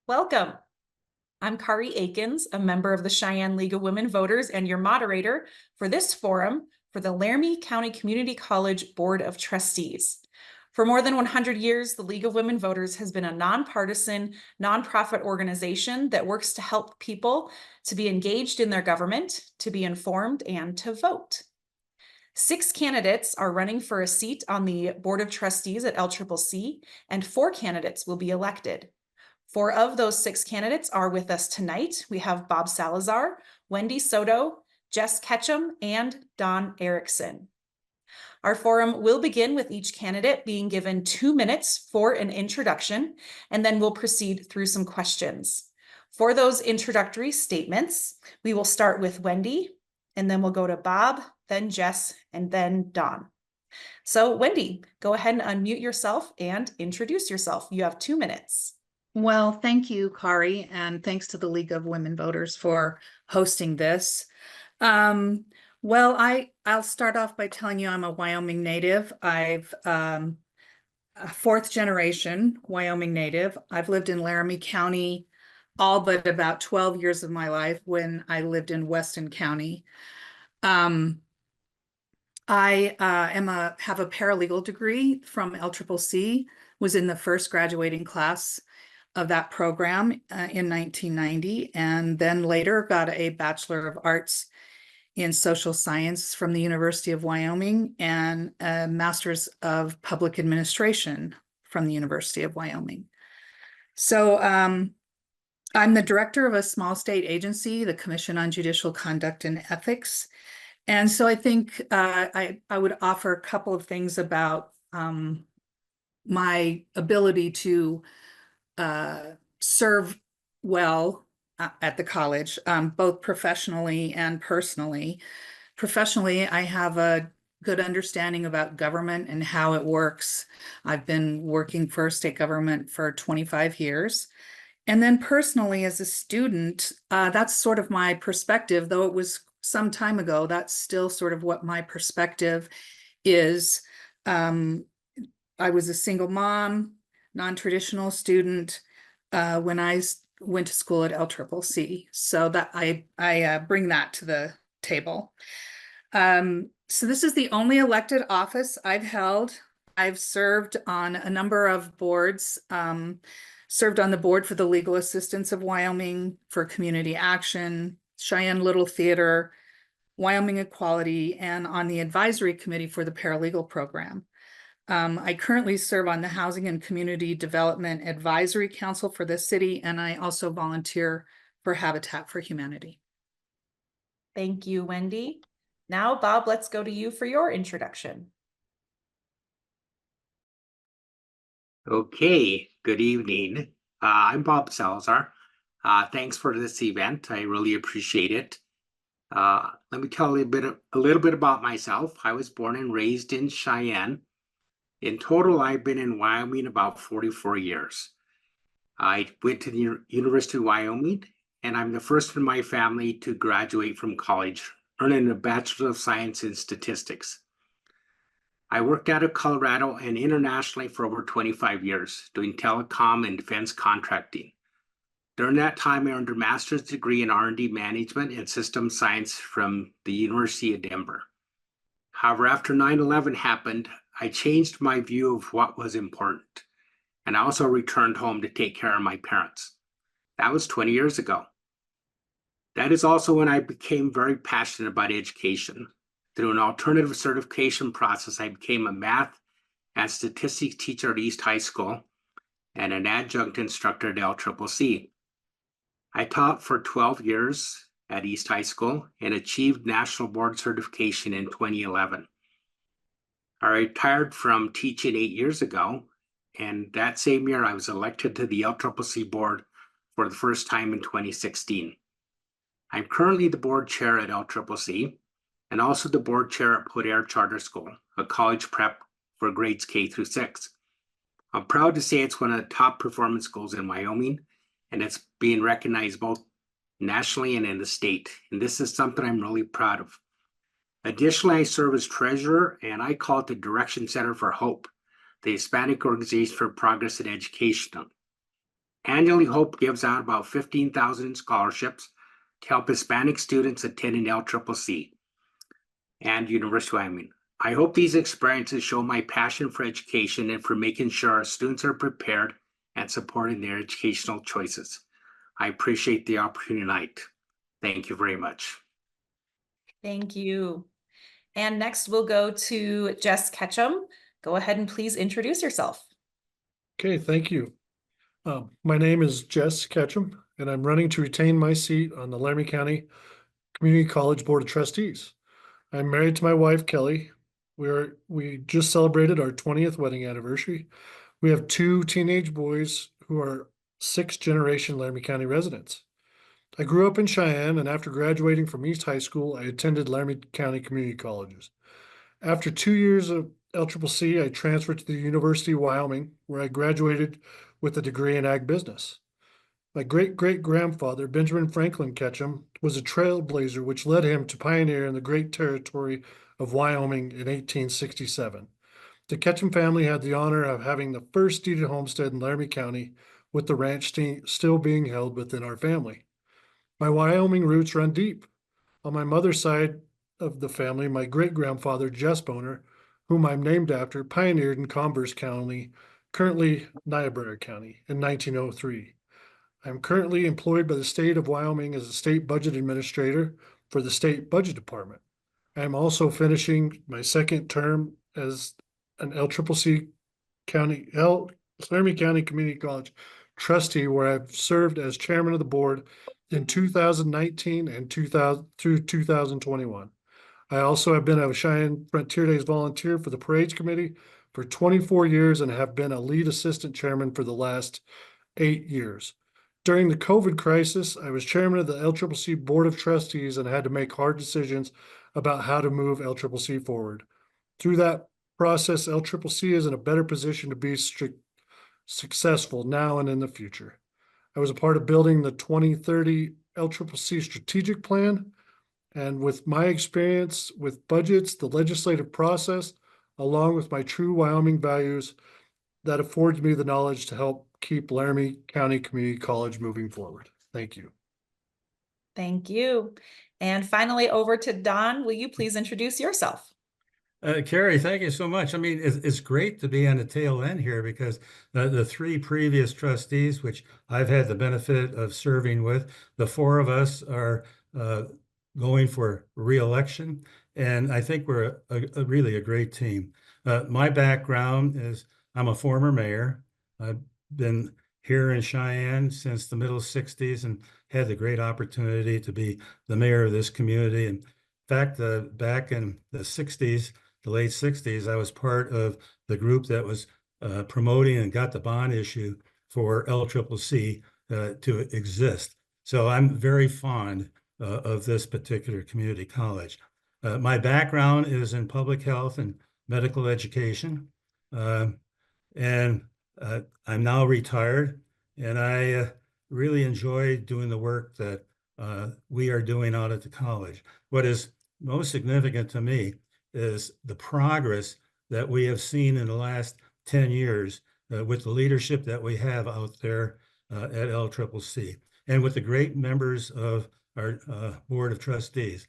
Welcome. I'm Kari Akins, a member of the Cheyenne League of Women Voters and your moderator for this forum for the Laramie County Community College Board of Trustees. For more than 100 years, the League of Women Voters has been a nonpartisan, nonprofit organization that works to help people to be engaged in their government, to be informed, and to vote. 6 candidates are running for a seat on the Board of Trustees at LCCC, and 4 candidates will be elected. 4 of those 6 candidates are with us tonight. We have Bob Salazar, Wendy Soto, Jess Ketcham, and Don Erickson. Our forum will begin with each candidate being given 2 minutes for an introduction, and then we'll proceed through some questions. For those introductory statements, we will start with Wendy, and then we'll go to Bob, then Jess, and then Don. So Wendy, go ahead and unmute yourself and introduce yourself. You have 2 minutes. Well, thank you, Kari, and thanks to the League of Women Voters for hosting this. I'll start off by telling you I'm a Wyoming native. I've a 4th generation Wyoming native. I've lived in Laramie County all but about 12 years of my life when I lived in Weston County. I have a paralegal degree from LCCC, was in the first graduating class of that program in 1990, and then later got a Bachelor of Arts in Social Science from the University of Wyoming and a Master's of Public Administration from the University of Wyoming. So I'm the director of a small state agency, the Commission on Judicial Conduct and Ethics. And so I think I would offer a couple of things about my ability to serve well at the college, both professionally and personally. Professionally, I have a good understanding about government and how it works. I've been working for state government for 25 years. And then personally, as a student, that's sort of my perspective, though it was some time ago, that's still sort of what my perspective is. I was a single mom, non-traditional student when I went to school at LCCC. So that I bring that to the table. So this is the only elected office I've held. I've served on a number of boards, served on the board for the Legal Assistance of Wyoming, for Community Action, Cheyenne Little Theater, Wyoming Equality, and on the advisory committee for the paralegal program. I currently serve on the Housing and Community Development Advisory Council for this city, and I also volunteer for Habitat for Humanity. Thank you, Wendy. Now, Bob, let's go to you for your introduction. Okay, good evening. I'm Bob Salazar. Thanks for this event. I really appreciate it. Let me tell you a little bit about myself. I was born and raised in Cheyenne. In total, I've been in Wyoming about 44 years. I went to the University of Wyoming, and I'm the first in my family to graduate from college, earning a Bachelor of Science in Statistics. I worked out of Colorado and internationally for over 25 years, doing telecom and defense contracting. During that time, I earned a master's degree in R&D management and systems science from the University of Denver. However, after 9/11 happened, I changed my view of what was important, and I also returned home to take care of my parents. That was 20 years ago. That is also when I became very passionate about education. Through an alternative certification process, I became a math and statistics teacher at East High School and an adjunct instructor at LCCC. I taught for 12 years at East High School and achieved national board certification in 2011. I retired from teaching 8 years ago, and that same year I was elected to the LCCC board for the first time in 2016. I'm currently the board chair at LCCC and also the board chair at Poudre Charter School, a college prep for grades K through 6. I'm proud to say it's one of the top performance schools in Wyoming, and it's being recognized both nationally and in the state. And this is something I'm really proud of. Additionally, I serve as treasurer, and I call it the Direction Center for Hope, the Hispanic Organization for Progress in Education. Annually, Hope gives out about 15,000 scholarships to help Hispanic students attending LCCC and University of Wyoming. I hope these experiences show my passion for education and for making sure our students are prepared and supporting their educational choices. I appreciate the opportunity tonight. Thank you very much. Thank you. And next we'll go to Jess Ketcham. Go ahead and please introduce yourself. Okay, thank you. My name is Jess Ketcham, and I'm running to retain my seat on the Laramie County Community College Board of Trustees. I'm married to my wife, Kelly. We just celebrated our 20th wedding anniversary. We have 2 teenage boys who are 6th generation Laramie County residents. I grew up in Cheyenne, and after graduating from East High School, I attended Laramie County Community Colleges. After 2 years of LCCC, I transferred to the University of Wyoming, where I graduated with a degree in ag business. My great-great-grandfather, Benjamin Franklin Ketcham, was a trailblazer which led him to pioneer in the great territory of Wyoming in 1867. The Ketcham family had the honor of having the first deeded homestead in Laramie County, with the ranch still being held within our family. My Wyoming roots run deep. On my mother's side of the family, my great-grandfather, Jess Boner, whom I'm named after, pioneered in Converse County, currently Niobrara County, in 1903. I'm currently employed by the state of Wyoming as a state budget administrator for the state budget department. I'm also finishing my 2nd term as an LCCC Laramie County Community College trustee, where I've served as chairman of the board in 2019 and through 2021. I also have been a Cheyenne Frontier Days volunteer for the Parades Committee for 24 years and have been a lead assistant chairman for the last 8 years. During the COVID crisis, I was chairman of the LCCC Board of Trustees and had to make hard decisions about how to move LCCC forward. Through that process, LCCC is in a better position to be successful now and in the future. I was a part of building the 2030 LCCC strategic plan, and with my experience with budgets, the legislative process, along with my true Wyoming values, that affords me the knowledge to help keep Laramie County Community College moving forward. Thank you. Thank you. And finally, over to Don. Will you please introduce yourself? Carrie, thank you so much. I mean, it's great to be on the tail end here, because the 3 previous trustees, which I've had the benefit of serving with, the 4 of us are going for re-election, and I think we're really a great team. My background is I'm a former mayor. I've been here in Cheyenne since the middle 60s and had the great opportunity to be the mayor of this community. In fact, back in the 60s, the late 60s, I was part of the group that was promoting and got the bond issue for LCCC to exist. So I'm very fond of this particular community college. My background is in public health and medical education. And I'm now retired, and I really enjoy doing the work that we are doing out at the college. What is most significant to me is the progress that we have seen in the last 10 years with the leadership that we have out there at LCCC, and with the great members of our Board of Trustees.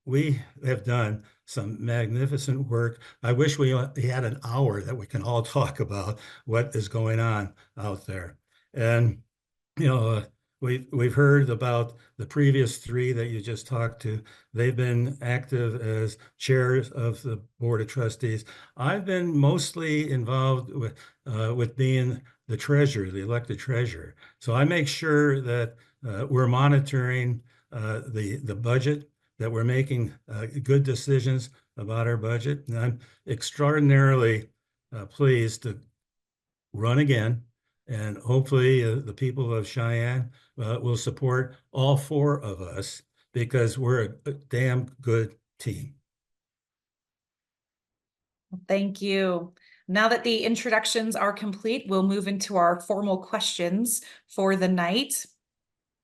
We have done some magnificent work. I wish we had an hour that we can all talk about what is going on out there. And, you know, we've heard about the previous 3 that you just talked to. They've been active as chairs of the Board of Trustees. I've been mostly involved with being the treasurer, the elected treasurer. So I make sure that we're monitoring the budget, that we're making good decisions about our budget. And I'm extraordinarily pleased to run again. And hopefully the people of Cheyenne will support all 4 of us, because we're a damn good team. Thank you. Now that the introductions are complete, we'll move into our formal questions for the night.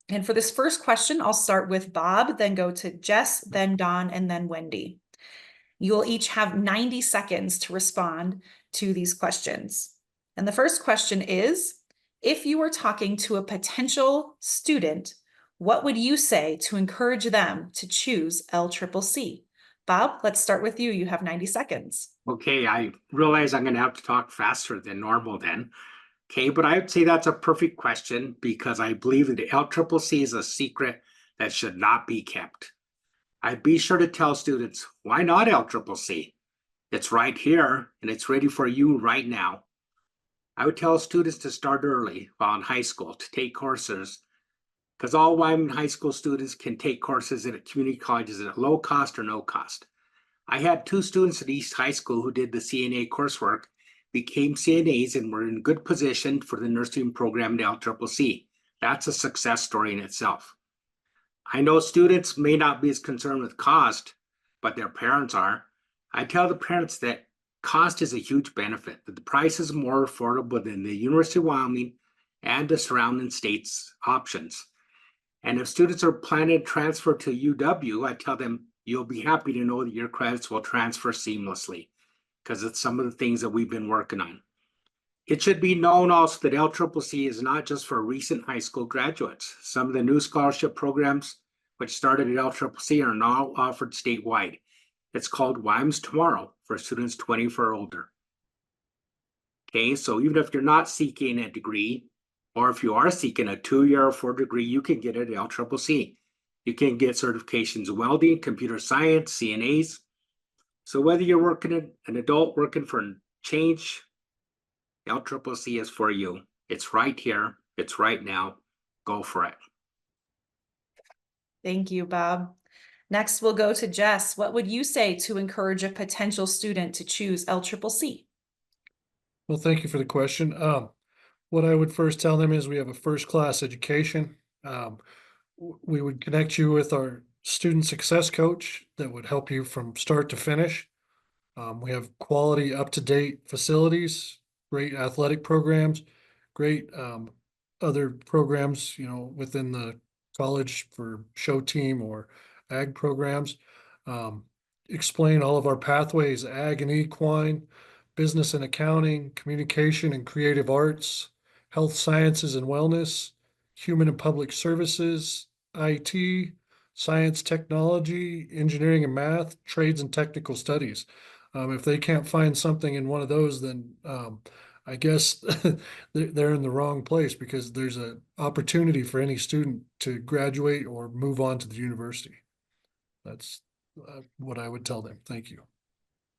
And for this first question, I'll start with Bob, then go to Jess, then Don, and then Wendy. You'll each have 90 seconds to respond to these questions. And the first question is if you were talking to a potential student, what would you say to encourage them to choose LCCC? Bob, let's start with you. You have 90 seconds. Okay, I realize I'm gonna have to talk faster than normal then. Okay, but I would say that's a perfect question because I believe that LCCC is a secret that should not be kept. I'd be sure to tell students, why not LCCC? It's right here and it's ready for you right now. I would tell students to start early while in high school to take courses because all Wyoming high school students can take courses at community colleges at low cost or no cost. I had 2 students at East High School who did the CNA coursework, became CNAs, and were in good position for the nursing program at LCCC. That's a success story in itself. I know students may not be as concerned with cost, but their parents are. I tell the parents that cost is a huge benefit, that the price is more affordable than the University of Wyoming and the surrounding states' options. And if students are planning to transfer to UW, I tell them you'll be happy to know that your credits will transfer seamlessly because it's some of the things that we've been working on. It should be known also that LCCC is not just for recent high school graduates. Some of the new scholarship programs which started at LCCC are now offered statewide. It's called WIMES Tomorrow for students 20 or older. Okay, so even if you're not seeking a degree, or if you are seeking a 2-year or 4 degree, you can get it at LCCC. You can get certifications in welding, computer science, CNAs. So whether you're working an adult working for change, LCCC is for you. It's right here. It's right now. Go for it. Thank you, Bob. Next, we'll go to Jess. What would you say to encourage a potential student to choose LCCC? Well, thank you for the question. What I would first tell them is we have a first-class education. We would connect you with our student success coach that would help you from start to finish. We have quality, up-to-date facilities, great athletic programs, great other programs, within the college for show team or ag programs. Explain all of our pathways, ag and equine, business and accounting, communication and creative arts, health sciences and wellness, human and public services, IT, science, technology, engineering and math, trades and technical studies. If they can't find something in one of those, then I guess they're in the wrong place because there's an opportunity for any student to graduate or move on to the university. That's what I would tell them. Thank you.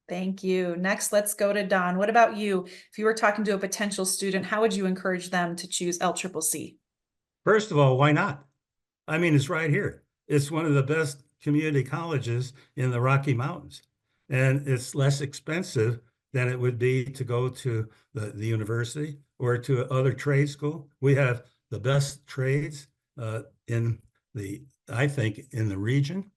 Thank you. Next, let's go to Don. What about you? If you were talking to a potential student, how would you encourage them to choose LCCC? First of all, why not? I mean, it's right here. It's one of the best community colleges in the Rocky Mountains, and it's less expensive than it would be to go to the university or to other trade school. We have the best trades I think, in the region.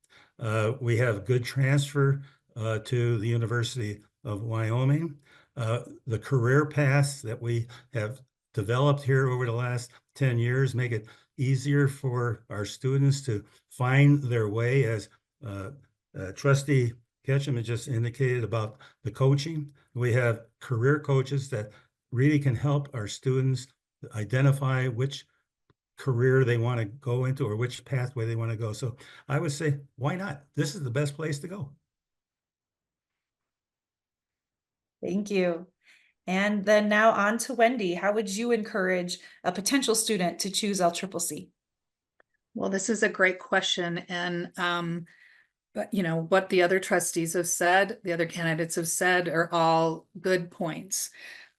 We have good transfer to the University of Wyoming. The career paths that we have developed here over the last 10 years make it easier for our students to find their way, as Trustee Ketcham has just indicated about the coaching. We have career coaches that really can help our students identify which career they want to go into or which pathway they want to go. So I would say, why not? This is the best place to go. Thank you. And then now on to Wendy. How would you encourage a potential student to choose LCCC? Well, this is a great question. And, but what the other trustees have said, the other candidates have said are all good points.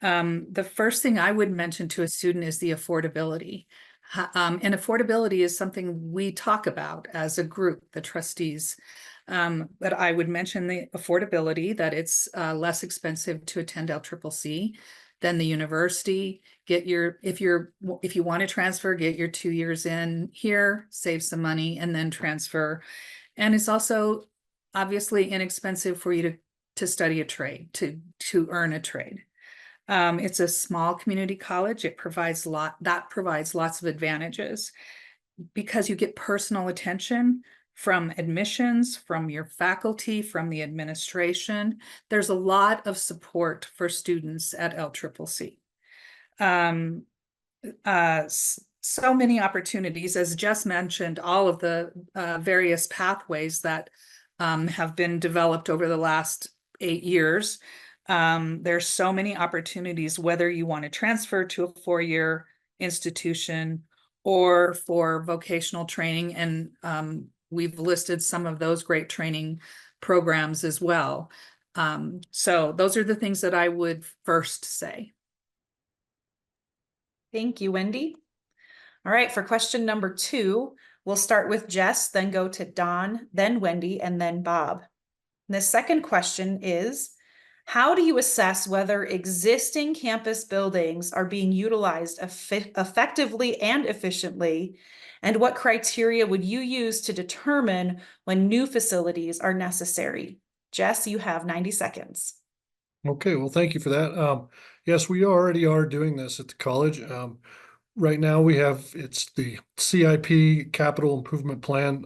The first thing I would mention to a student is the affordability. And affordability is something we talk about as a group, the trustees. But I would mention the affordability, that it's less expensive to attend LCCC than the university. If you want to transfer, get your 2 years in here, save some money, and then transfer. And it's also obviously inexpensive for you to study a trade, to earn a trade. It's a small community college. It provides lots of advantages because you get personal attention from admissions, from your faculty, from the administration. There's a lot of support for students at LCCC. so many opportunities, as Jess mentioned, all of the various pathways that have been developed over the last 8 years. There's so many opportunities, whether you want to transfer to a 4-year institution or for vocational training. And we've listed some of those great training programs as well. So those are the things that I would first say. Thank you, Wendy. All right, for question number 2, we'll start with Jess, then go to Don, then Wendy, and then Bob. And the second question is, how do you assess whether existing campus buildings are being utilized effectively and efficiently? And what criteria would you use to determine when new facilities are necessary? Jess, you have 90 seconds. Okay, well, thank you for that. Yes, we already are doing this at the college. Right now it's the CIP Capital Improvement Plan.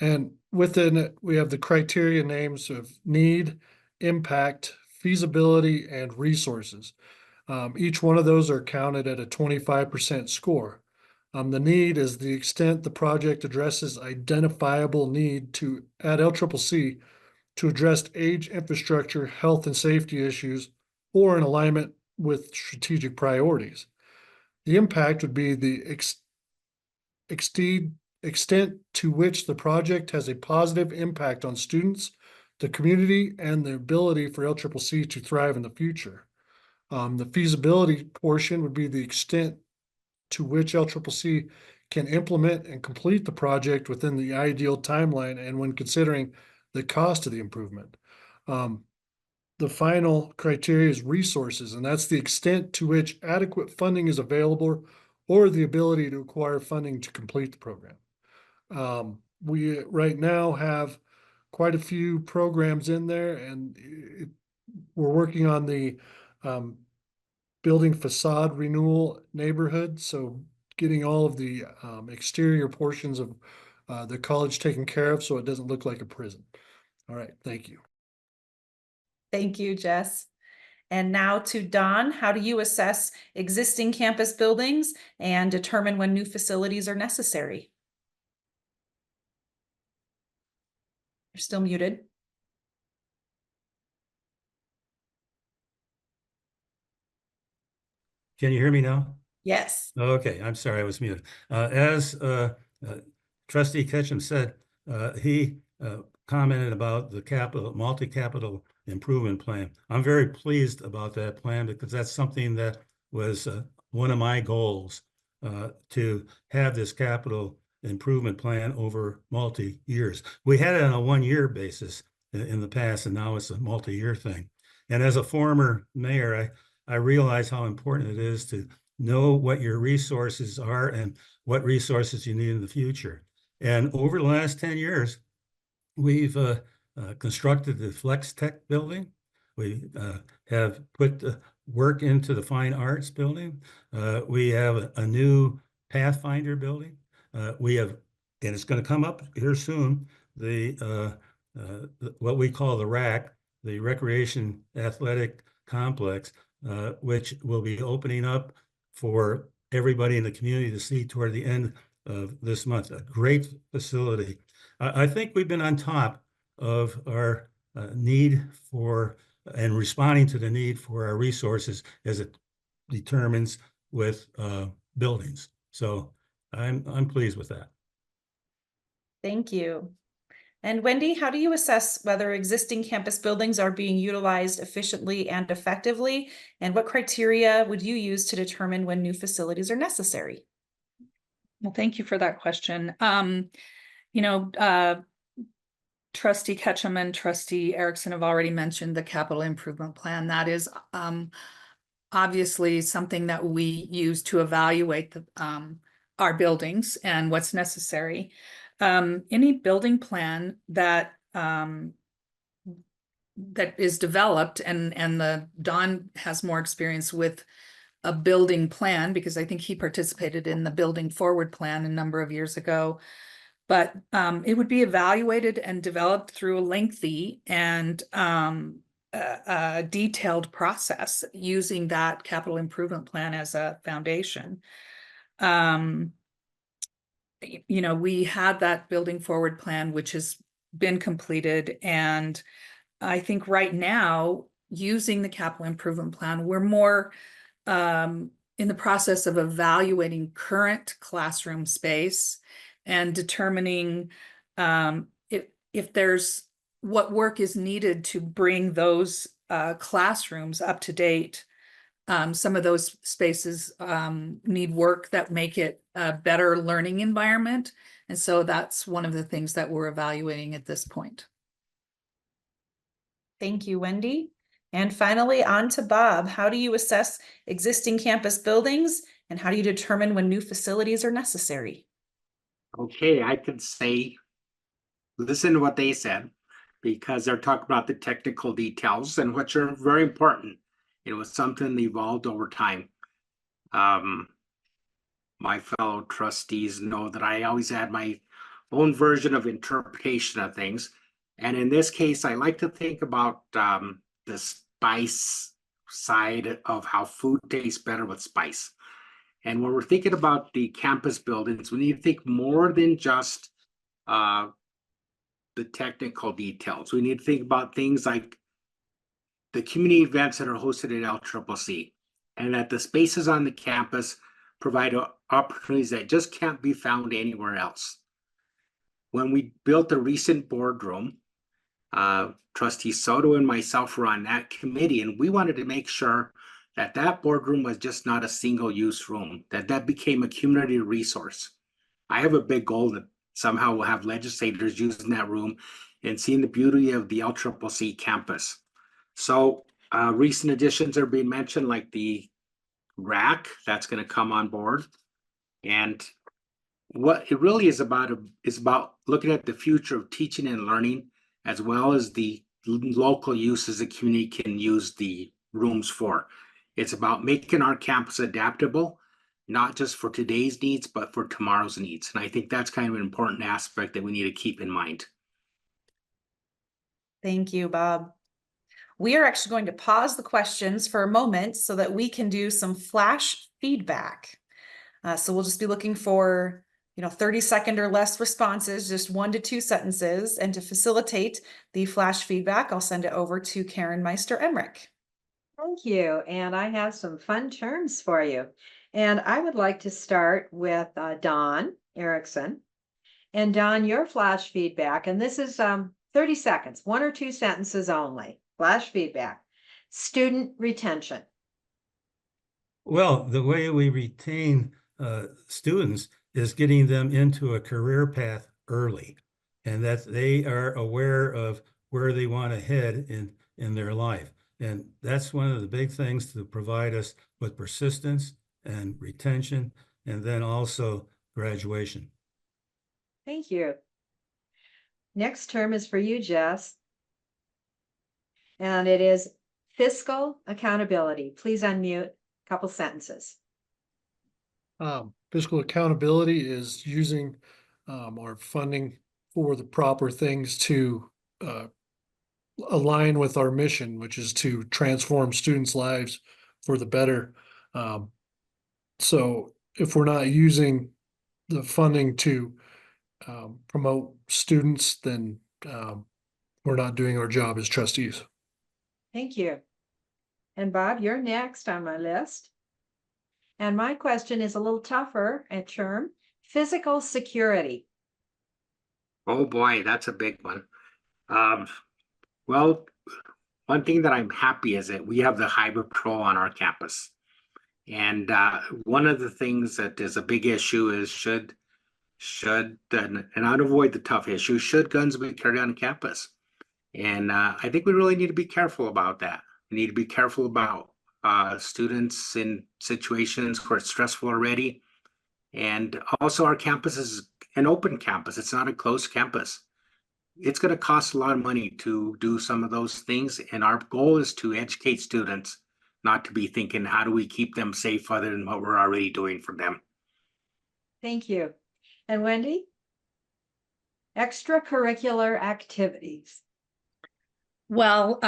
And within it, we have the criteria names of need, impact, feasibility, and resources. Each one of those are counted at a 25% score. The need is the extent the project addresses identifiable need to at LCCC to address age infrastructure, health and safety issues, or in alignment with strategic priorities. The impact would be the extent to which the project has a positive impact on students, the community, and the ability for LCCC to thrive in the future. The feasibility portion would be the extent to which LCCC can implement and complete the project within the ideal timeline and when considering the cost of the improvement. The final criteria is resources, and that's the extent to which adequate funding is available or the ability to acquire funding to complete the program. We right now have quite a few programs in there, and we're working on the building facade renewal neighborhood. So getting all of the exterior portions of the college taken care of so it doesn't look like a prison. All right, thank you. Thank you, Jess. And now to Don, how do you assess existing campus buildings and determine when new facilities are necessary? You're still muted. Can you hear me now? Yes. Okay, I'm sorry, I was muted. As Trustee Ketcham said, he commented about the multi-capital improvement plan. I'm very pleased about that plan because that's something that was one of my goals, to have this capital improvement plan over multi-years. We had it on a 1-year basis in the past, and now it's a multi-year thing. And as a former mayor, I realize how important it is to know what your resources are and what resources you need in the future. And over the last 10 years, we've constructed the Flex Tech building. We have put the work into the Fine Arts building. We have a new Pathfinder building. We have, and it's going to come up here soon, what we call the RAC, the Recreation Athletic Complex, which will be opening up for everybody in the community to see toward the end of this month. A great facility. I think we've been on top of our need for and responding to the need for our resources as it determines with buildings. So I'm pleased with that. Thank you. And Wendy, how do you assess whether existing campus buildings are being utilized efficiently and effectively? And what criteria would you use to determine when new facilities are necessary? Well, thank you for that question. Trustee Ketcham and Trustee Erickson have already mentioned the capital improvement plan. That is obviously something that we use to evaluate our buildings and what's necessary. Any building plan that is developed, and Don has more experience with a building plan because I think he participated in the Building Forward plan a number of years ago. But it would be evaluated and developed through a lengthy and a detailed process using that capital improvement plan as a foundation. You know, we had that building forward plan, which has been completed. And I think right now, using the capital improvement plan, we're more in the process of evaluating current classroom space and determining if there's what work is needed to bring those classrooms up to date. Some of those spaces need work that make it a better learning environment. And so that's one of the things that we're evaluating at this point. Thank you, Wendy. And finally, on to Bob. How do you assess existing campus buildings and how do you determine when new facilities are necessary? Okay, I could say, listen to what they said, because they're talking about the technical details and which are very important. It was something that evolved over time. My fellow trustees know that I always had my own version of interpretation of things. And in this case, I like to think about the spice side of how food tastes better with spice. And when we're thinking about the campus buildings, we need to think more than just the technical details. We need to think about things like the community events that are hosted at LCCC, and that the spaces on the campus provide opportunities that just can't be found anywhere else. When we built the recent boardroom, Trustee Soto and myself were on that committee, and we wanted to make sure that that boardroom was just not a single-use room, that became a community resource. I have a big goal that somehow we'll have legislators using that room and seeing the beauty of the LCCC campus. So recent additions are being mentioned, like the rack that's going to come on board. And what it really is about looking at the future of teaching and learning, as well as the local uses the community can use the rooms for. It's about making our campus adaptable, not just for today's needs, but for tomorrow's needs. And I think that's kind of an important aspect that we need to keep in mind. Thank you, Bob. We are actually going to pause the questions for a moment so that we can do some flash feedback. So we'll just be looking for 30-second or less responses, just 1 to 2 sentences. And to facilitate the flash feedback, I'll send it over to Karen Meister-Emmerich. Thank you. And I have some fun terms for you. And I would like to start with Don Erickson. And Don, your flash feedback, and this is 30 seconds, 1 or 2 sentences only. Flash feedback. Student retention. Well, the way we retain students is getting them into a career path early, and that they are aware of where they want to head in their life. And that's one of the big things to provide us with persistence and retention, and then also graduation. Thank you. Next term is for you, Jess. And it is fiscal accountability. Please unmute a couple sentences. Fiscal accountability is using our funding for the proper things to align with our mission, which is to transform students' lives for the better. So if we're not using the funding to promote students, then we're not doing our job as trustees. Thank you. And Bob, you're next on my list. And my question is a little tougher at term. Physical security. Oh boy, that's a big one. Well, one thing that I'm happy is that we have the highway patrol on our campus. And one of the things that is a big issue is should, and I'd avoid the tough issue, should guns be carried on campus? And I think we really need to be careful about that. We need to be careful about students in situations where it's stressful already. And also our campus is an open campus. It's not a closed campus. It's going to cost a lot of money to do some of those things. And our goal is to educate students, not to be thinking, how do we keep them safe other than what we're already doing for them? Thank you. And Wendy? Extracurricular activities. Well,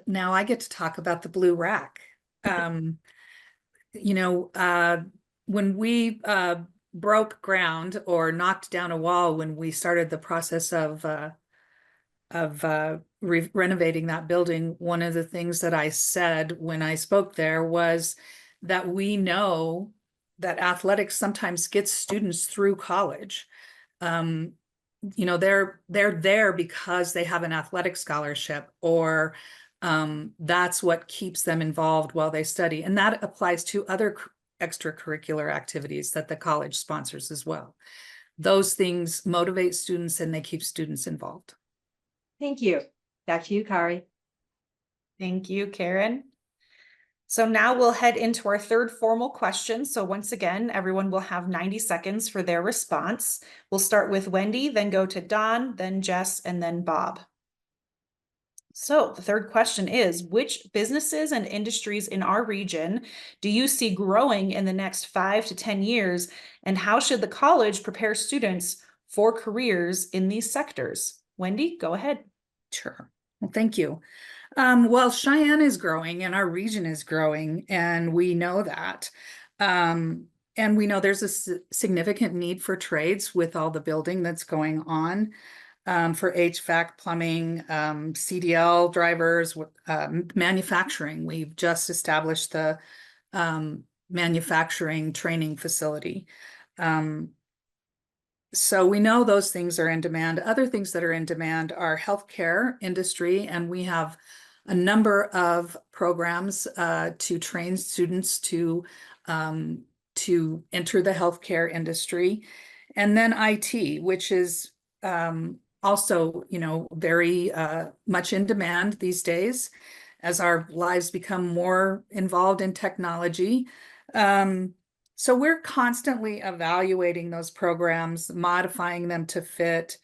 now I get to talk about the blue rack. You know, when we broke ground or knocked down a wall when we started the process of renovating that building, one of the things that I said when I spoke there was that we know that athletics sometimes gets students through college. You know, they're there because they have an athletic scholarship, or that's what keeps them involved while they study. And that applies to other extracurricular activities that the college sponsors as well. Those things motivate students and they keep students involved. Thank you. Back to you, Kari. Thank you, Karen. So now we'll head into our third formal question. So once again, everyone will have 90 seconds for their response. We'll start with Wendy, then go to Don, then Jess, and then Bob. So the third question is, which businesses and industries in our region do you see growing in the next 5 to 10 years? And how should the college prepare students for careers in these sectors? Wendy, go ahead. Sure. Well, thank you. Well, Cheyenne is growing and our region is growing, and we know that. And we know there's a significant need for trades with all the building that's going on, for HVAC, plumbing, CDL drivers, manufacturing. We've just established the manufacturing training facility. So we know those things are in demand. Other things that are in demand are healthcare industry, and we have a number of programs to train students to enter the healthcare industry. And then IT, which is also, you know, very much in demand these days as our lives become more involved in technology. So we're constantly evaluating those programs, modifying them to fit.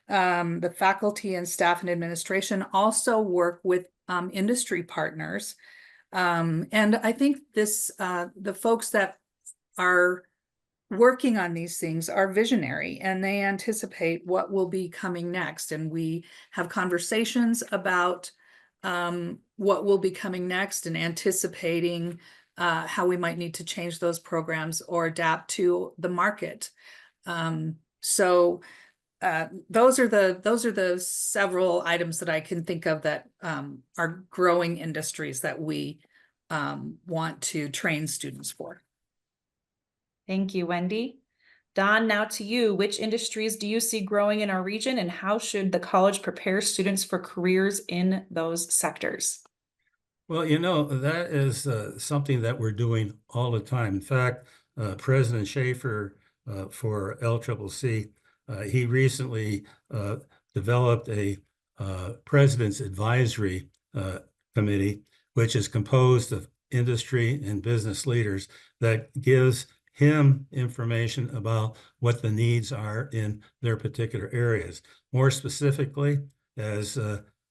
The faculty and staff and administration also work with industry partners. And I think this, the folks that are working on these things are visionary, and they anticipate what will be coming next. And we have conversations about what will be coming next and anticipating how we might need to change those programs or adapt to the market. So those are the several items that I can think of that are growing industries that we want to train students for. Thank you, Wendy. Don, now to you. Which industries do you see growing in our region, and how should the college prepare students for careers in those sectors? Well, you know, that is something that we're doing all the time. In fact, President Schaefer for LCCC, he recently developed a President's Advisory Committee, which is composed of industry and business leaders that gives him information about what the needs are in their particular areas. More specifically, as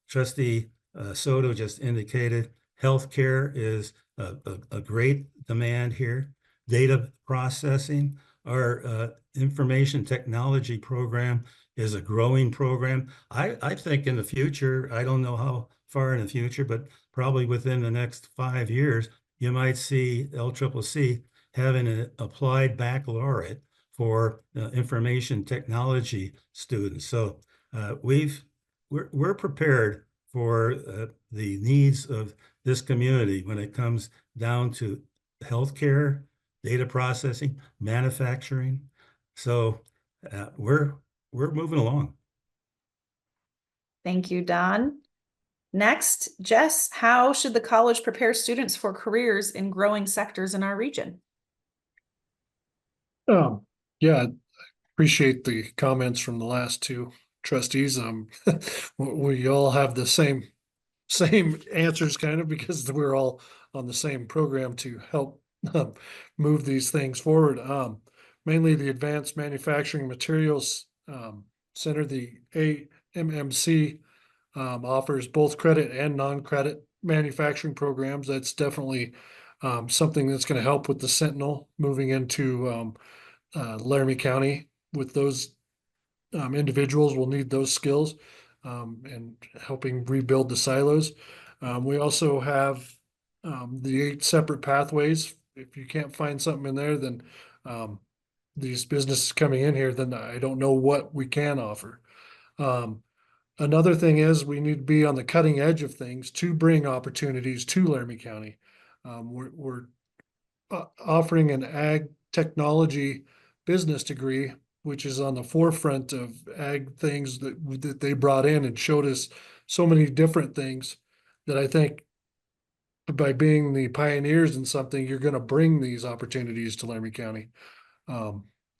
Trustee Soto just indicated, healthcare is a great demand here. Data processing, our information technology program is a growing program. I think in the future, I don't know how far in the future, but probably within the next 5 years, you might see LCCC having an applied baccalaureate for information technology students. So we're prepared for the needs of this community when it comes down to healthcare, data processing, manufacturing. So we're moving along. Thank you, Don. Next, Jess, how should the college prepare students for careers in growing sectors in our region? Yeah, appreciate the comments from the last two trustees. We all have the same answers kind of, because we're all on the same program to help move these things forward. Mainly the Advanced Manufacturing Materials Center, the AMMC, offers both credit and non-credit manufacturing programs. That's definitely something that's going to help with the Sentinel moving into Laramie County. With those individuals will need those skills. and helping rebuild the silos. We also have the 8 separate pathways. If you can't find something in there, then these businesses coming in here, then I don't know what we can offer. Another thing is we need to be on the cutting edge of things to bring opportunities to Laramie County. We're offering an ag technology business degree, which is on the forefront of ag things that they brought in and showed us so many different things that I think by being the pioneers in something, you're going to bring these opportunities to Laramie County.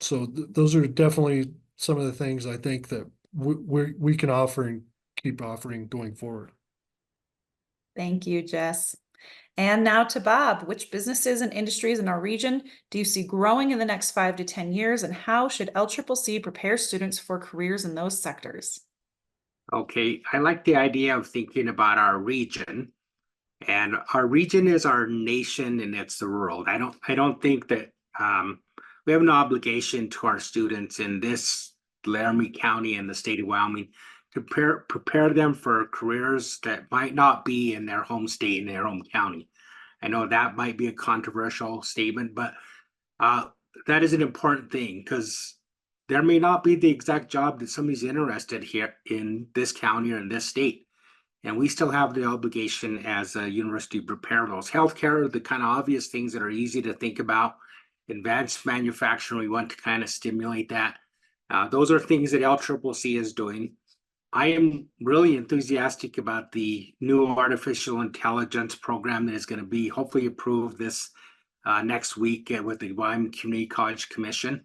So those are definitely some of the things I think that we can offer and keep offering going forward. Thank you, Jess. And now to Bob, which businesses and industries in our region do you see growing in the next 5 to 10 years, and how should LCCC prepare students for careers in those sectors? Okay, I like the idea of thinking about our region. And our region is our nation and it's the world. I don't think that we have an obligation to our students in this Laramie County and the state of Wyoming to prepare them for careers that might not be in their home state, in their home county. I know that might be a controversial statement, but that is an important thing because there may not be the exact job that somebody's interested here in this county or in this state. And we still have the obligation as a university to prepare those. Healthcare are the kind of obvious things that are easy to think about. Advanced manufacturing, we want to kind of stimulate that. Those are things that LCCC is doing. I am really enthusiastic about the new artificial intelligence program that is going to be hopefully approved this next week with the Wyoming Community College Commission.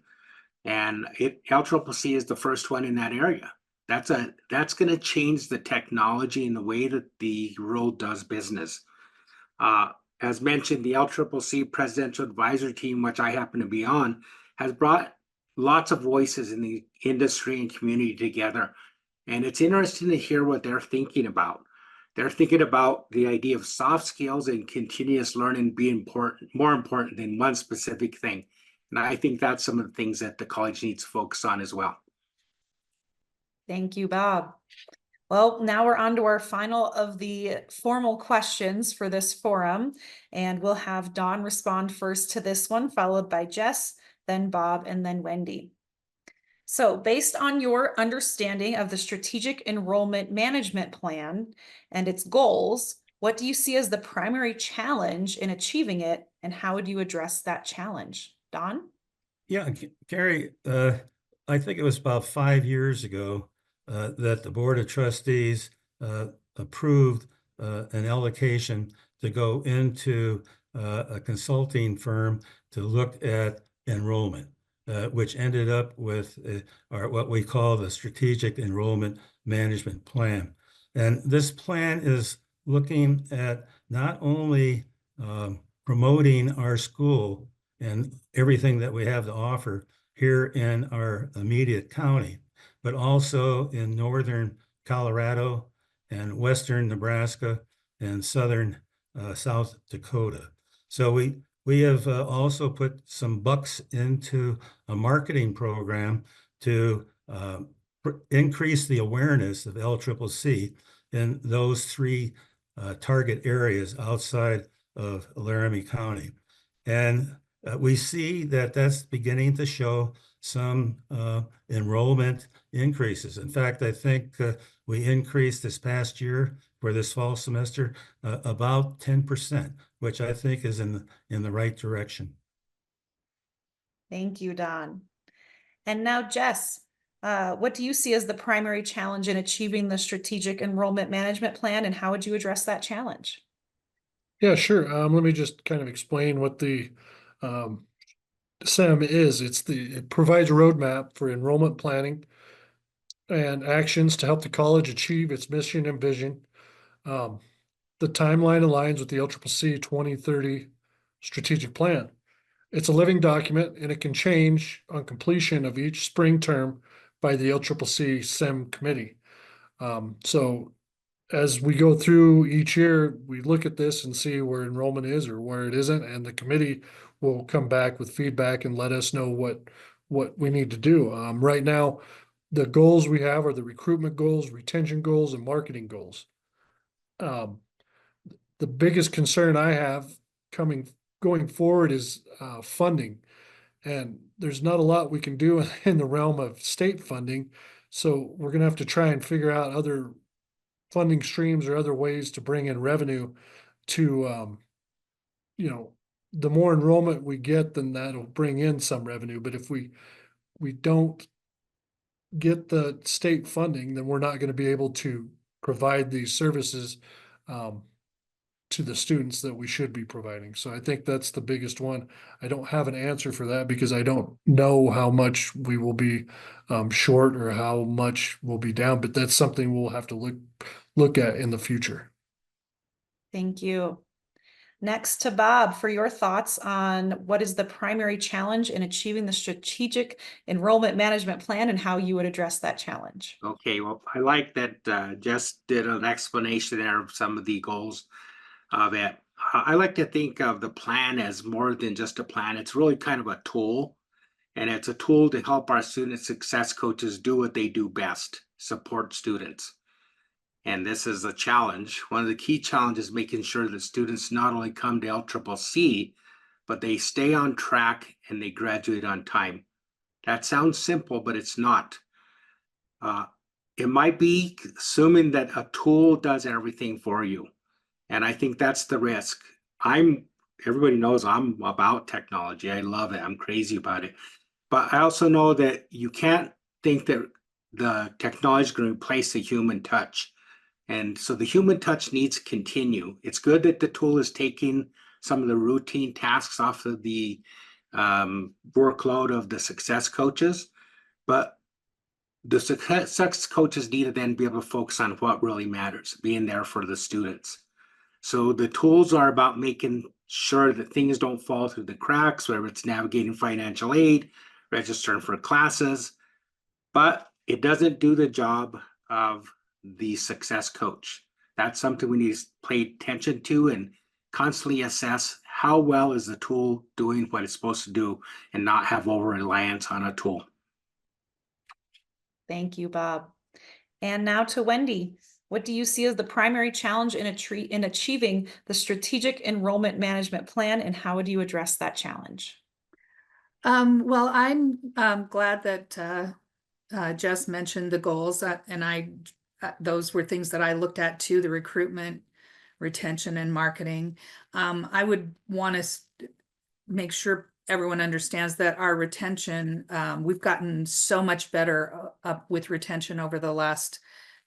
And LCCC is the first one in that area. That's going to change the technology and the way that the world does business. As mentioned, the LCCC Presidential Advisory Team, which I happen to be on, has brought lots of voices in the industry and community together. And it's interesting to hear what they're thinking about. They're thinking about the idea of soft skills and continuous learning being more important than one specific thing. And I think that's some of the things that the college needs to focus on as well. Thank you, Bob. Well, now we're on to our final of the formal questions for this forum, and we'll have Dawn respond first to this one, followed by Jess, then Bob, and then Wendy. So based on your understanding of the Strategic Enrollment Management Plan and its goals, what do you see as the primary challenge in achieving it, and how would you address that challenge? Dawn? Yeah, Gary, I think it was about 5 years ago that the Board of Trustees approved an allocation to go into a consulting firm to look at enrollment, which ended up with what we call the Strategic Enrollment Management Plan. And this plan is looking at not only promoting our school and everything that we have to offer here in our immediate county, but also in northern Colorado and western Nebraska and southern South Dakota. So we have also put some bucks into a marketing program to increase the awareness of LCCC in those 3 target areas outside of Laramie County. And we see that that's beginning to show some enrollment increases. In fact, I think we increased this past year for this fall semester about 10%, which I think is in the right direction. Thank you, Dawn. And now, Jess, what do you see as the primary challenge in achieving the Strategic Enrollment Management Plan, and how would you address that challenge? Yeah, sure. Let me just kind of explain what the SEM is. It provides a roadmap for enrollment planning and actions to help the college achieve its mission and vision. The timeline aligns with the LCCC 2030 strategic plan. It's a living document and it can change on completion of each spring term by the LCCC SEM committee. So as we go through each year, we look at this and see where enrollment is or where it isn't, and the committee will come back with feedback and let us know what we need to do. Right now, the goals we have are the recruitment goals, retention goals, and marketing goals. The biggest concern I have going forward is funding. And there's not a lot we can do in the realm of state funding. So we're gonna have to try and figure out other funding streams or other ways to bring in revenue to, you know, the more enrollment we get, then that'll bring in some revenue. But if we don't get the state funding, then we're not gonna be able to provide these services to the students that we should be providing. So I think that's the biggest one. I don't have an answer for that because I don't know how much we will be short or how much will be down, but that's something we'll have to look at in the future. Thank you. Next to Bob for your thoughts on what is the primary challenge in achieving the strategic enrollment management plan and how you would address that challenge. Okay, well, I like that Jess did an explanation there of some of the goals of it. I like to think of the plan as more than just a plan. It's really kind of a tool. And it's a tool to help our student success coaches do what they do best, support students. And this is a challenge. One of the key challenges is making sure that students not only come to LCCC, but they stay on track and they graduate on time. That sounds simple, but it's not. It might be assuming that a tool does everything for you. And I think that's the risk. Everybody knows I'm about technology. I love it. I'm crazy about it. But I also know that you can't think that the technology is going to replace the human touch. And so the human touch needs to continue. It's good that the tool is taking some of the routine tasks off of the workload of the success coaches, but the success coaches need to then be able to focus on what really matters, being there for the students. So the tools are about making sure that things don't fall through the cracks, whether it's navigating financial aid, registering for classes, but it doesn't do the job of the success coach. That's something we need to pay attention to and constantly assess how well is the tool doing what it's supposed to do and not have over-reliance on a tool. Thank you, Bob. And now to Wendy. What do you see as the primary challenge in achieving the strategic enrollment management plan, and how would you address that challenge? Well, I'm glad that Jess mentioned the goals, and those were things that I looked at too: the recruitment, retention, and marketing. I would want to make sure everyone understands that our retention, we've gotten so much better with retention over the last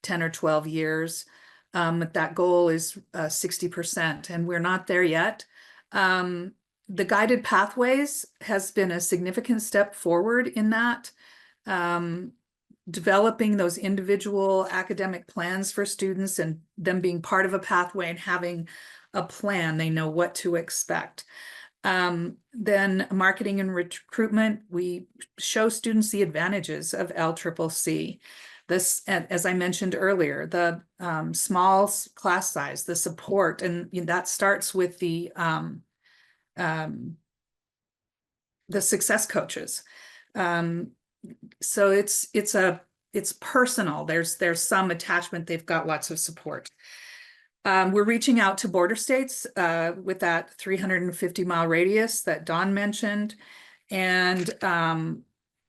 10 or 12 years. That goal is 60%, and we're not there yet. The guided pathways has been a significant step forward in that. Developing those individual academic plans for students and them being part of a pathway and having a plan, they know what to expect. Then marketing and recruitment, we show students the advantages of LCCC. This, as I mentioned earlier, the small class size, the support, and that starts with the success coaches. So it's personal. There's some attachment. They've got lots of support. We're reaching out to border states with that 350-mile radius that Dawn mentioned, and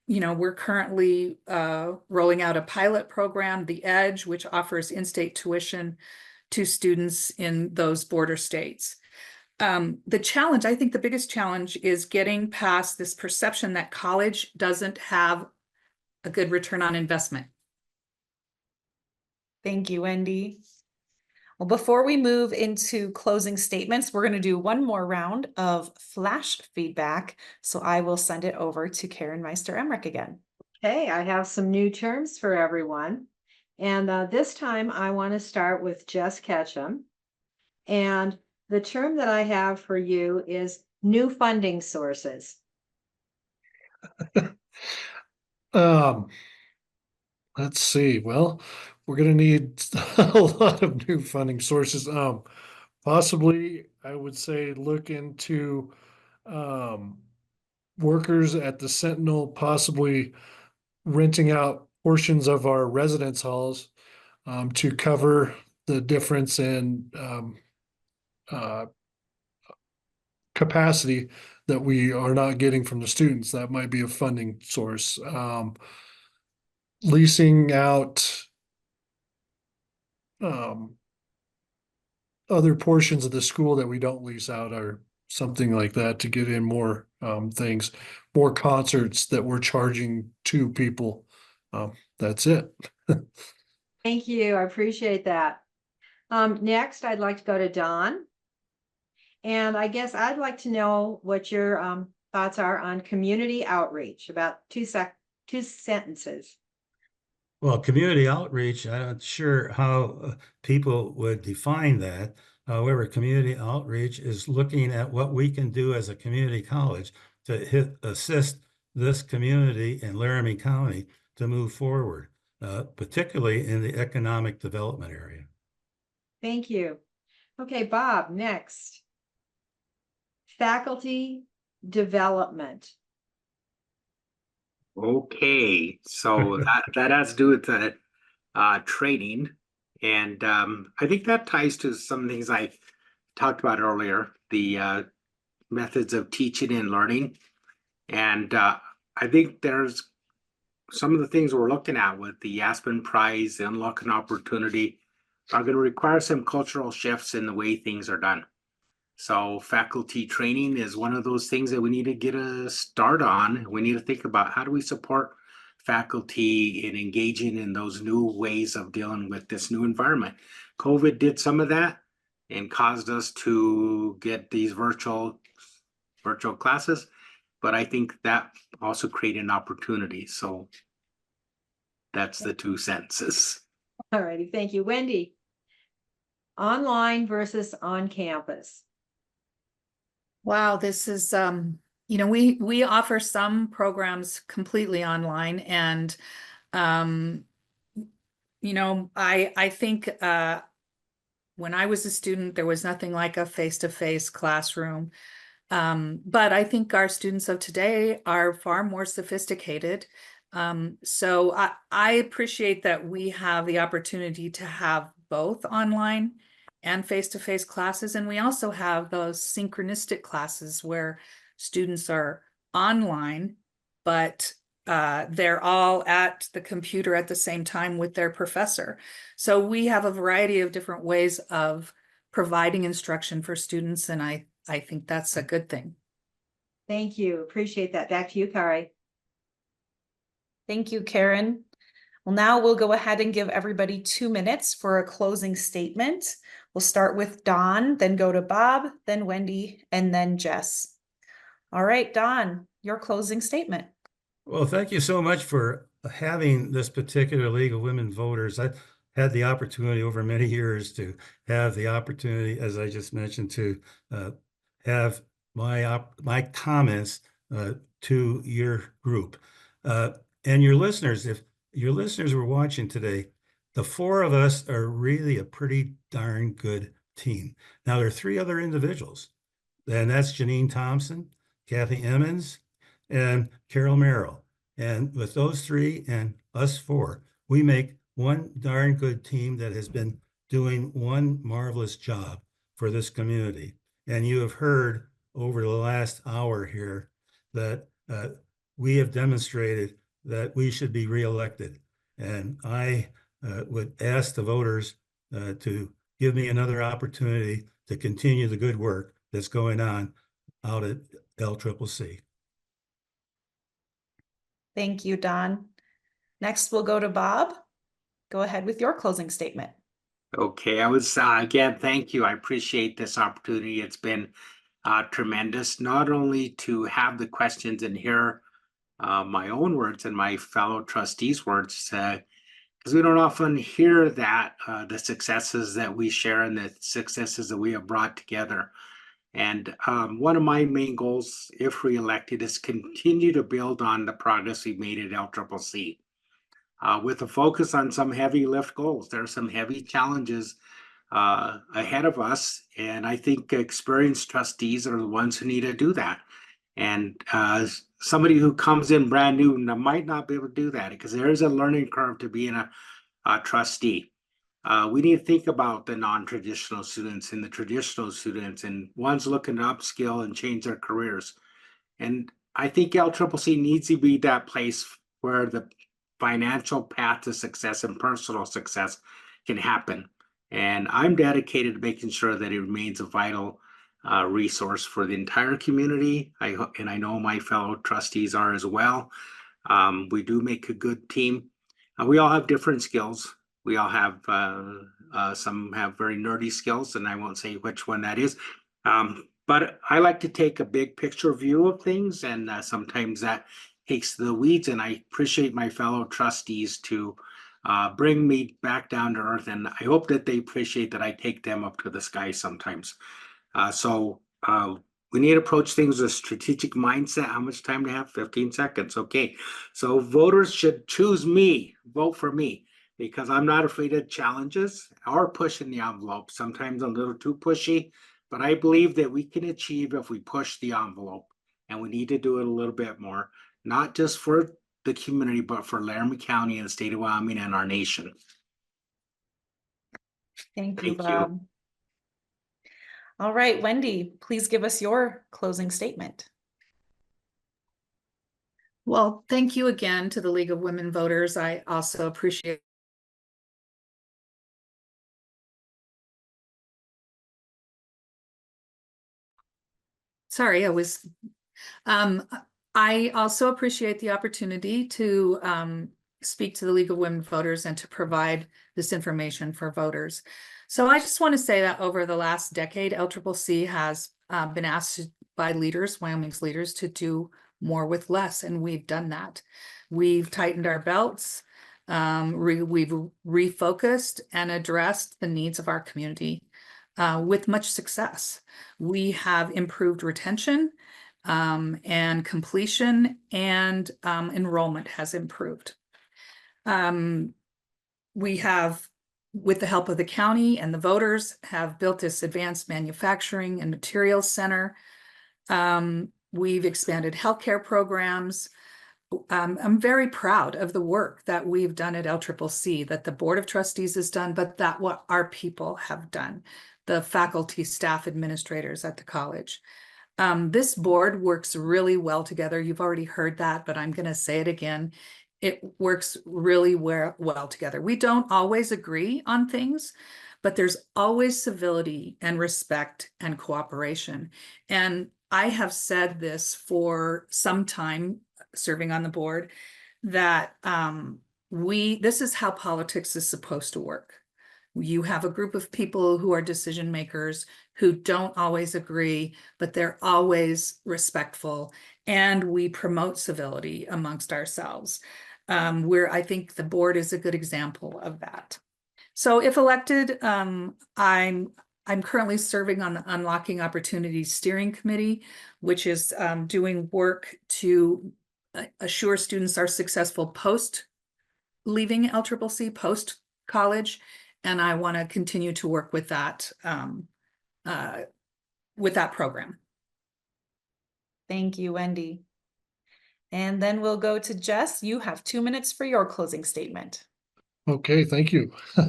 we're currently rolling out a pilot program, the EDGE, which offers in-state tuition to students in those border states. The challenge, I think the biggest challenge, is getting past this perception that college doesn't have a good return on investment. Thank you, Wendy. Well, before we move into closing statements, we're going to do one more round of flash feedback. So I will send it over to Karen Meister-Emmerich again. Okay, I have some new terms for everyone. And this time I want to start with Jess Ketcham. And the term that I have for you is new funding sources. Let's see. Well, we're going to need a lot of new funding sources. Possibly, I would say look into workers at the Sentinel, possibly renting out portions of our residence halls to cover the difference in capacity that we are not getting from the students. That might be a funding source. Leasing out other portions of the school that we don't lease out, or something like that, to get in more things, more concerts that we're charging to people. That's it. Thank you. I appreciate that. Next, I'd like to go to Don. And I guess I'd like to know what your thoughts are on community outreach, about two sentences. Well, community outreach, I'm not sure how people would define that. However, community outreach is looking at what we can do as a community college to assist this community in Laramie County to move forward, particularly in the economic development area. Thank you. Okay, Bob, next. Faculty development. Okay, so that has to do with the training, and I think that ties to some things I talked about earlier, the methods of teaching and learning, and I think there's some of the things we're looking at with the Aspen Prize, the Unlocking Opportunity, are going to require some cultural shifts in the way things are done. So faculty training is one of those things that we need to get a start on. We need to think about, how do we support faculty in engaging in those new ways of dealing with this new environment. COVID did some of that and caused us to get these virtual classes, but I think that also created an opportunity. So that's the 2 sentences. All righty, thank you. Wendy, online versus on campus. Wow, this is, we offer some programs completely online, and, I think when I was a student, there was nothing like a face-to-face classroom. But I think our students of today are far more sophisticated. So I appreciate that we have the opportunity to have both online and face-to-face classes. And we also have those synchronistic classes where students are online, but they're all at the computer at the same time with their professor. So we have a variety of different ways of providing instruction for students, and I think that's a good thing. Thank you. Appreciate that. Back to you, Kari. Thank you, Karen. Well, now we'll go ahead and give everybody 2 minutes for a closing statement. We'll start with Don, then go to Bob, then Wendy, and then Jess. All right, Don, your closing statement. Well, thank you so much for having this particular League of Women Voters. I had the opportunity over many years to have the opportunity, as I just mentioned, to have my comments to your group. And your listeners, if your listeners were watching today, the 4 of us are really a pretty darn good team. Now, there are 3 other individuals, and that's Janine Thompson, Kathy Emmons, and Carol Merrill. And with those 3 and us 4, we make one darn good team that has been doing one marvelous job for this community. And you have heard over the last hour here that we have demonstrated that we should be reelected. And I would ask the voters to give me another opportunity to continue the good work that's going on out at LCCC. Thank you, Don. Next, we'll go to Bob. Go ahead with your closing statement. Okay, I was again, thank you. I appreciate this opportunity. It's been tremendous, not only to have the questions and hear my own words and my fellow trustees' words, because we don't often hear that the successes that we share and the successes that we have brought together. And one of my main goals, if reelected, is continue to build on the progress we've made at LCCC. With a focus on some heavy lift goals. There are some heavy challenges ahead of us, and I think experienced trustees are the ones who need to do that. And somebody who comes in brand new might not be able to do that because there is a learning curve to being a trustee. We need to think about the non-traditional students and the traditional students, and one's looking to upskill and change their careers. And I think LCCC needs to be that place where the financial path to success and personal success can happen. And I'm dedicated to making sure that it remains a vital resource for the entire community. And I know my fellow trustees are as well. We do make a good team. We all have different skills. We all have some have very nerdy skills, and I won't say which one that is. But I like to take a big picture view of things, and sometimes that takes the weeds. And I appreciate my fellow trustees to bring me back down to earth, and I hope that they appreciate that I take them up to the sky sometimes. So we need to approach things with a strategic mindset. How much time do I have? 15 seconds. Okay. So voters should choose me, vote for me, because I'm not afraid of challenges or pushing the envelope. Sometimes a little too pushy, but I believe that we can achieve if we push the envelope, and we need to do it a little bit more, not just for the community, but for Laramie County and the state of Wyoming and our nation. Thank you, Thank you. Bob. All right, Wendy, please give us your closing statement. Well, thank you again to the League of Women Voters. I also appreciate I also appreciate the opportunity to speak to the League of Women Voters and to provide this information for voters. So I just want to say that over the last decade, LCCC has been asked by leaders, Wyoming's leaders, to do more with less, and we've done that. We've tightened our belts, we've refocused and addressed the needs of our community with much success. We have improved retention and completion, and enrollment has improved. We have, with the help of the county and the voters, have built this advanced manufacturing and materials center. We've expanded healthcare programs. I'm very proud of the work that we've done at LCCC, that the Board of Trustees has done, but that what our people have done, the faculty, staff, administrators at the college. This board works really well together. You've already heard that, but I'm going to say it again. It works really well together. We don't always agree on things, but there's always civility and respect and cooperation. And I have said this for some time serving on the board, that this is how politics is supposed to work. You have a group of people who are decision makers who don't always agree, but they're always respectful, and we promote civility amongst ourselves. I think the board is a good example of that. So if elected, I'm currently serving on the Unlocking Opportunities Steering Committee, which is doing work to assure students are successful post leaving LCCC, post college, and I want to continue to work with that program. Thank you, Wendy. And then we'll go to Jess. You have 2 minutes for your closing statement. Okay, thank you. I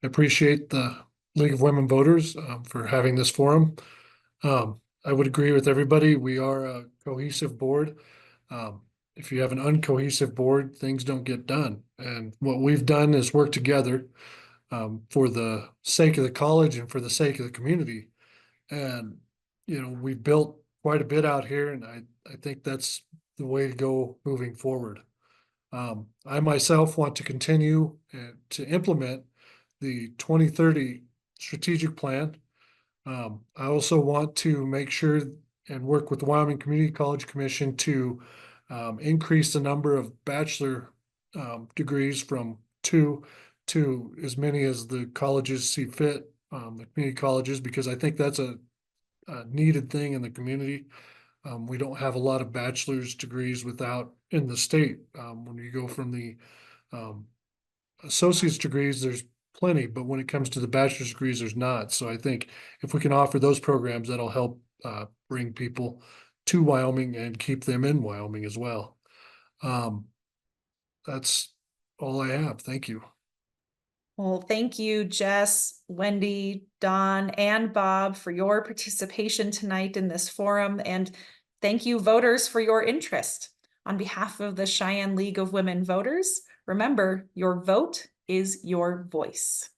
appreciate the League of Women Voters for having this forum. I would agree with everybody. We are a cohesive board. If you have an uncohesive board, things don't get done. And what we've done is work together for the sake of the college and for the sake of the community. And, you know, we've built quite a bit out here, and I think that's the way to go moving forward. I myself want to continue to implement the 2030 strategic plan. I also want to make sure and work with the Wyoming Community College Commission to increase the number of bachelor degrees from 2 to as many as the colleges see fit, the community colleges, because I think that's a needed thing in the community. We don't have a lot of bachelor's degrees in the state. When you go from the associate's degrees, there's plenty, but when it comes to the bachelor's degrees, there's not. So I think if we can offer those programs, that'll help bring people to Wyoming and keep them in Wyoming as well. That's all I have. Thank you. Well, thank you, Jess, Wendy, Dawn, and Bob for your participation tonight in this forum. And thank you, voters, for your interest. On behalf of the Cheyenne League of Women Voters, remember, your vote is your voice.